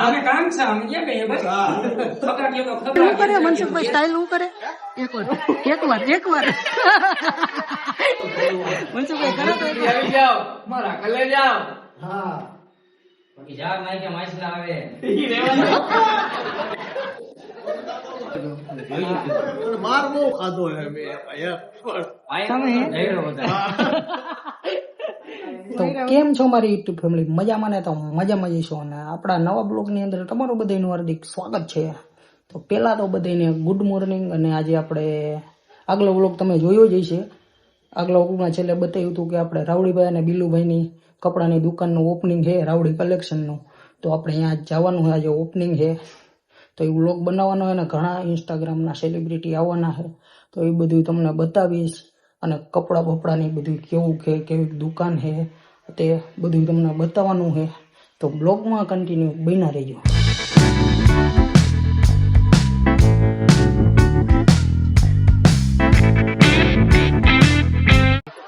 અમે કામ છે અમે ક્યાં કહીએ ભાઈ છોકરા કે તો ખબર શું કરે મનસુખભાઈ સ્ટાઇલ શું કરે એકવાર મનસુખભાઈ કરો તો આવી જાઓ મારા કલે જાઓ હા બાકી જા નાઈ કે માછલા આવે માર બહુ ખાધો હે મે તો કેમ છો મારી યુટ્યુબ ફેમિલી? મજામાં ને? તો મજામાં જઈશો અને આપણા નવા બ્લોગની અંદર તમારું બધાનું હાર્દિક સ્વાગત છે. તો પહેલા તો બધાને ગુડ મોર્નિંગ. અને આજે આપણે આગલો બ્લોગ તમે જોયો જ હશે. આગલા બ્લોગમાં છેલ્લે બતાવ્યું હતું કે આપણે રાવડીભાઈ અને બિલ્લુભાઈની કપડાની દુકાનનું ઓપનિંગ છે, રાવડી કલેક્શનનું. તો આપણે અહીંયા જવાનું છે, આજે ઓપનિંગ છે. તો એ બ્લોગ બનાવવાનો છે અને ઘણા ઇન્સ્ટાગ્રામના સેલિબ્રિટી આવવાના છે. તો એ બધું તમને બતાવીશ અને કપડાં બપડાની બધું કેવું છે, કેવી દુકાન છે, તે બધું તમને બતાવવાનું છે. તો બ્લોગમાં કન્ટિન્યુ બન્યા રહેજો.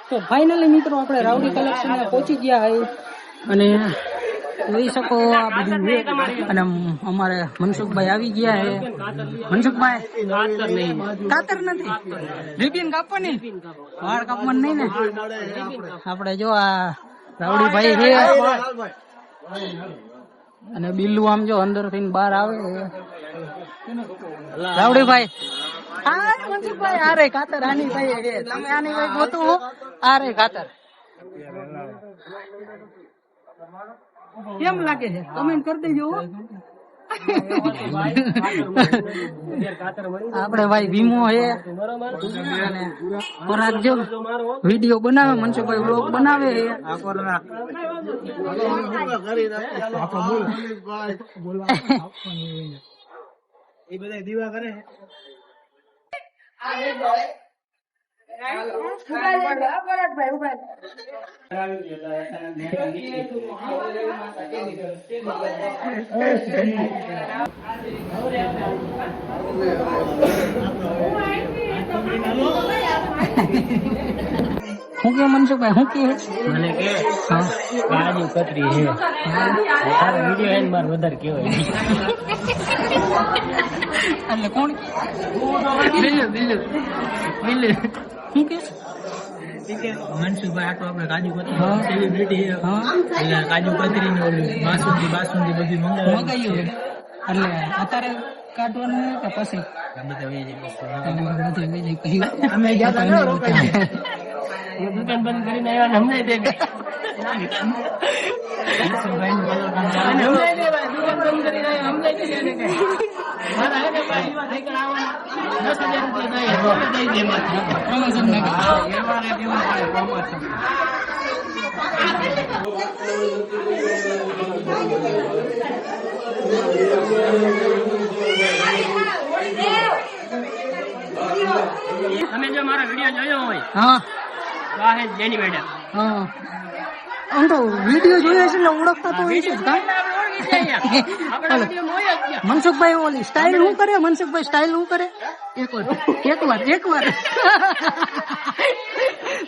તો ફાઇનલી મિત્રો આપણે રાવડી કલેક્શનમાં પહોંચી ગયા છે અને જોઈ શકો આ બધું છે. અને અમારે મનસુખભાઈ આવી ગયા છે. મનસુખભાઈ કાતર નથી, રિબિન કાપવાની, વાળ કાપવાનું નહીં ને? આપણે જો આ રાવડીભાઈ છે અને બિલ્લુ આમ જો અંદર થઈને બહાર આવે. રાવડીભાઈ આ મનસુખભાઈ આ રે કાતર આની ભાઈ છે. તમે આની ભાઈ ગોતું આ રે કાતર. કેમ લાગે છે કમેન્ટ કરી દેજો. આપડે ભાઈ વીમો છે અને પરાગ જો વિડીયો બનાવે, મનસુખભાઈ વ્લોગ બનાવે છે. એ બધા દીવા કરે હું કે મનસુખભાઈ હું કે મને કે કાજુ કતરી છે તારો વિડિયો એન માર વધારે કેવાય એટલે કોણ બિલ્લુ શું કે મનસુખભાઈ આટલો આપણે કાજુ કતરી સેલિબ્રિટી એટલે કાજુ કતરી ને ઓલું બાસુંદી બધું મંગાવ્યું એટલે અત્યારે કાઢવાનું કે પછી અમે ગયા દુકાન બંધ કરીને આવ્યા અમને દે તમે જો મારો વિડીયો જોયો હોય હા વાહે જેની મેડમ હા આમ તો વિડીયો જોયો છે એટલે ઓળખતા તો હોય છે જ કા? મનસુખભાઈ ઓલી સ્ટાઇલ શું કરે? મનસુખભાઈ સ્ટાઇલ શું કરે? એકવાર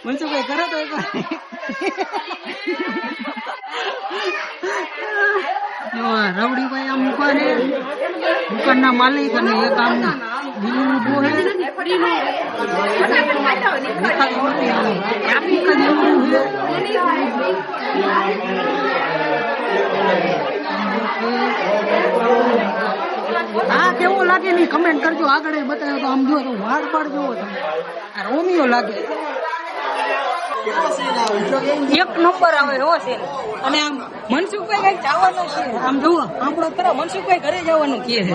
મનસુખભાઈ કરે તો એકવાર રવડીભાઈ આમ દુકાનના માલિક અને એક આમ બિલ્લુ ઉભો છે. હા કેવું લાગે નહીં કમેન્ટ કરજો. આગળ બતાવ્યો તો આમ જો તો વાળ પાડ જોવો તમે. આ રોમિયો લાગે એક નંબર આવે હો છે. અને આમ મનસુખભાઈ કઈક જવાનું છે. આમ જુઓ આપણો ખરા મનસુખભાઈ ઘરે જવાનું કહે છે.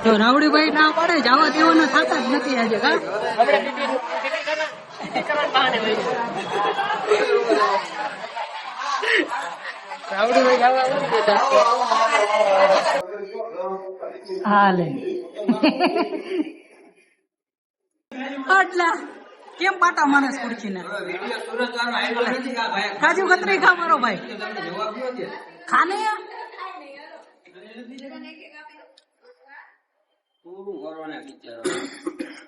તો રાવડીભાઈ ના પાડે જવા દેવાના થતા જ નથી આજે કા? રાવડીભાઈ જવા હાલે આટલા કેમ પાટા માણસ ખુરચીને કાજુ કતરી ખા મારો ભાઈ ખાને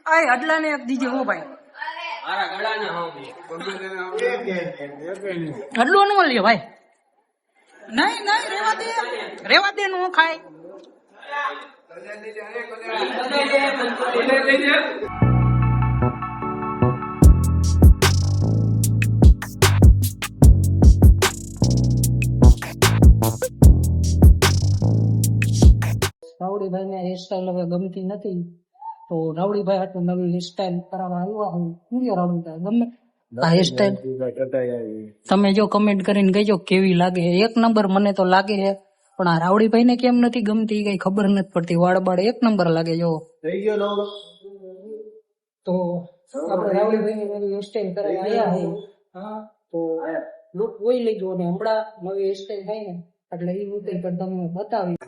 આય અડલા ને એક દીજે હો ભાઈ અડલો ન લે ભાઈ નહીં રેવા દે નો ખાય. રાવડીભાઈ ને હેરસ્ટાઈલ હવે ગમતી નથી તો રાવડીભાઈ હાટુ નવી હેરસ્ટાઈલ કરાવવા આવ્યા હું. શું છે રાવડીભાઈ, ગમે આ હેરસ્ટાઈલ? તમે જો કમેન્ટ કરીને કહેજો કેવી લાગે. એક નંબર મને તો લાગે છે, પણ આ રાવડીભાઈ ને કેમ નથી ગમતી કઈ ખબર નથી પડતી. વાળ બાળ એક નંબર લાગે. જો થઈ ગયો નવો. તો આપણે રાવડીભાઈ ની નવી હેરસ્ટાઈલ કરાવવા આવ્યા છે. હા, તો લુક જોઈ લેજો અને હમણાં નવી હેરસ્ટાઈલ થાય ને એટલે એ ઉતરી પર તમને બતાવી.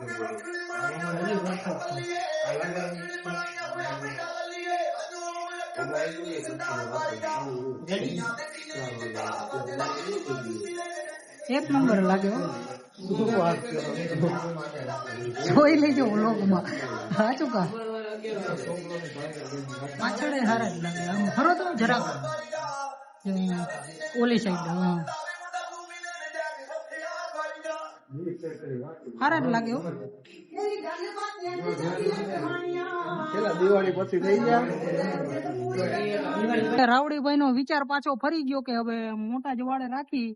એક નંબર લાગે હો. જોઈ લેજો વ્લોગમાં. સાચું કા પાછળ હારા જ લાગે. આમ ફરો તો જરાક ઓલી સાઈડ. હા, હારા જ લાગે હો. દિવાળી પછી થઈ ગયા. રાવડીભાઈ નો વિચાર પાછો ફરી ગયો કે હવે મોટા જ વાળે રાખી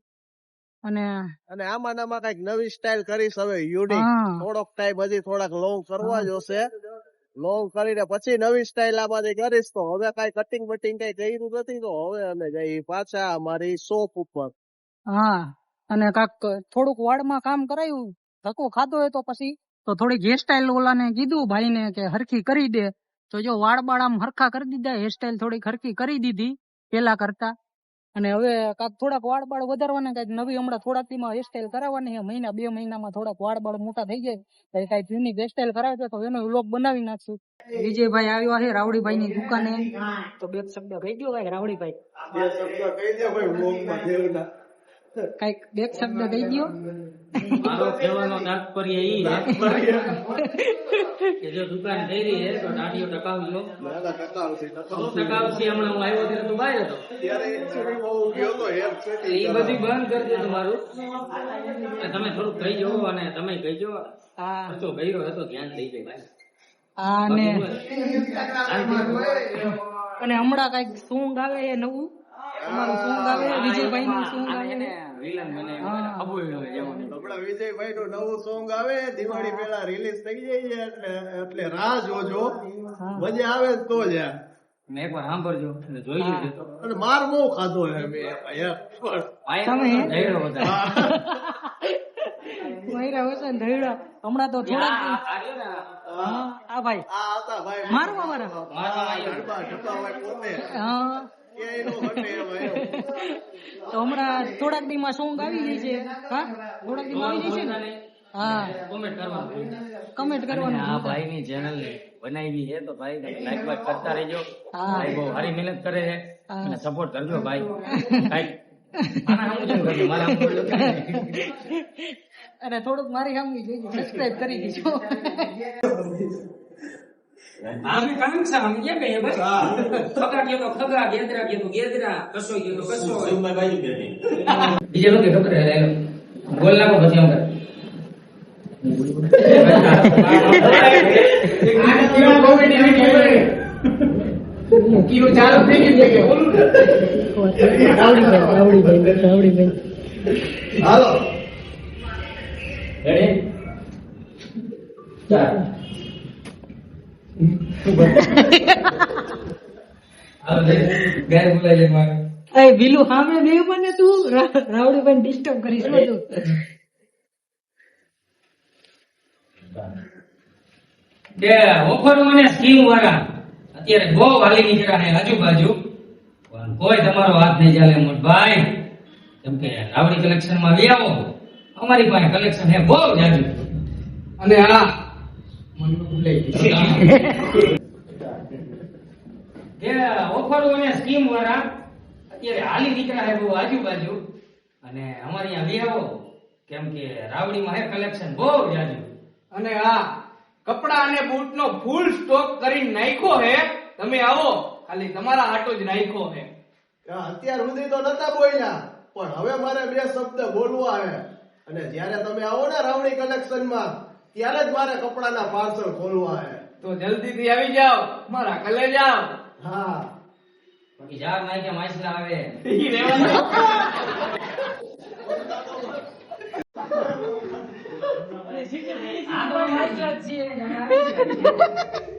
અને આમાં કઈક નવી સ્ટાઇલ કરીશ હવે યુનિક. થોડોક ટાઈમ હજી થોડાક લોંગ કરવા જોશે. લોંગ કરીને પછી નવી સ્ટાઇલ આમાંથી કરીશ. તો હવે કઈ કટિંગ બટિંગ કઈ કર્યું નથી તો હવે અમે જઈ પાછા અમારી શોપ ઉપર. હા, અને કાક થોડુંક વાળમાં કામ કરાયું. ધક્કો ખાધો હોય તો પછી તો થોડીક હેરસ્ટાઈલ ઓલાને કીધું ભાઈને કે હરખી કરી દે. તો જો વાળ બાળ આમ હરખા કરી દીધા, હેરસ્ટાઈલ થોડીક હરખી કરી દીધી પેલા કરતા. અને હવે કાક થોડાક વાળ બાળ વધારવાના, કઈક નવી હમણાં થોડાક દીમાં હેરસ્ટાઈલ કરાવવાની. મહિના 2 મહિનામાં થોડાક વાળ બાળ મોટા થઈ જાય તો કઈક યુનિક હેરસ્ટાઈલ કરાવે તો એનો વ્લોગ બનાવી નાખશું. વિજયભાઈ આવ્યો છે રાવડીભાઈ ની દુકાને. તો બે શબ્દ કહી દો ભાઈ રાવડીભાઈ. કઈક બે શબ્દ કહી દો. મારો કહેવાનો તાત્પર્ય એ કે જો દુકાન થઈ રહી છે તો દાઢીઓ ટકાવજો. ટકાવશે. હમણાં હું આવ્યો ત્યારે તો બહાર હતો. એ બધી બંધ કરી દે તમારું. તમે થોડુંક કહી જવો અને તમે કહીજો. હા, તો ગયો હતો ધ્યાન થઈ જાય. અને હમણાં કઈક સોંગ આવે છે નવું. તમારું સોંગ આવે વિજયભાઈ નું સોંગ આવે ને હમણાં વિજયભાઈ નું નવું સોંગ આવે દિવાળી પેલા રિલીઝ થઈ જાય એટલે રાહ જોજો. મજા આવે તો જ મેં એકવાર સાંભળજો અને જોઈ લેજો. અને માર બહુ ખાધો હે મેં. હમણાં તો થોડાક આ ભાઈ મારવા વાળા. હા, તો હમણાં થોડાક દી માં સોંગ આવી જાય છે. હા, થોડાક દી માં આવી જાય છે ને. હા, કમેન્ટ કરવાનું. આ ભાઈ ની ચેનલ બનાવી છે તો ભાઈ લાઈક બાઈક કરતા રહેજો. ભાઈ બહુ સારી મહેનત કરે છે અને સપોર્ટ કરજો ભાઈ. અને થોડુંક મારી સામું જોઈજો, સબસ્ક્રાઇબ કરી દીજો. બીજા લોકો ખબર બોલ નાખો પછી ચાલુ થઈ ગયું. રાવડીભાઈ હાલો બિલુ સામે બે મને તું રાવડીભાઈ ડિસ્ટર્બ કરીશ. ઓફરો અને સ્કીમ વાળા અત્યારે બહુ વાલી નીકળ્યા છે આજુબાજુ. કોઈ તમારો હાથ નહીં ચાલે મોટભાઈ. કેમ કે રાવડી કલેક્શન માં લઈ આવો. અમારી પાસે કલેક્શન છે બહુ જાજુ. અને આ ઓફરો અને સ્કીમ વાળા અત્યારે હાલી નીકળ્યા છે બહુ આજુબાજુ. અને અમારી અહીંયા લઈ આવો. કેમ કે રાવડીમાં હે કલેક્શન બહુ જાજુ. અને આ કપડા અને બૂટ નો ફૂલ સ્ટોક કરીને નાખ્યો હે. તમે આવો, ખાલી તમારા આટો જ નાખ્યો હે. અત્યાર સુધી તો નતા બોલ્યા પણ હવે મારે બે શબ્દ બોલવા આવે. અને જ્યારે તમે આવો ને રાવડી કલેક્શનમાં ત્યારે જ મારે કપડાના પાર્સલ ખોલવા હે. તો જલ્દીથી આવી જાઓ, મારા કલે જાઓ. હા બાકી ઝાડ નાખે માછલા આવે. ઈ રહેવા દો. આ તો માછલા જ છે.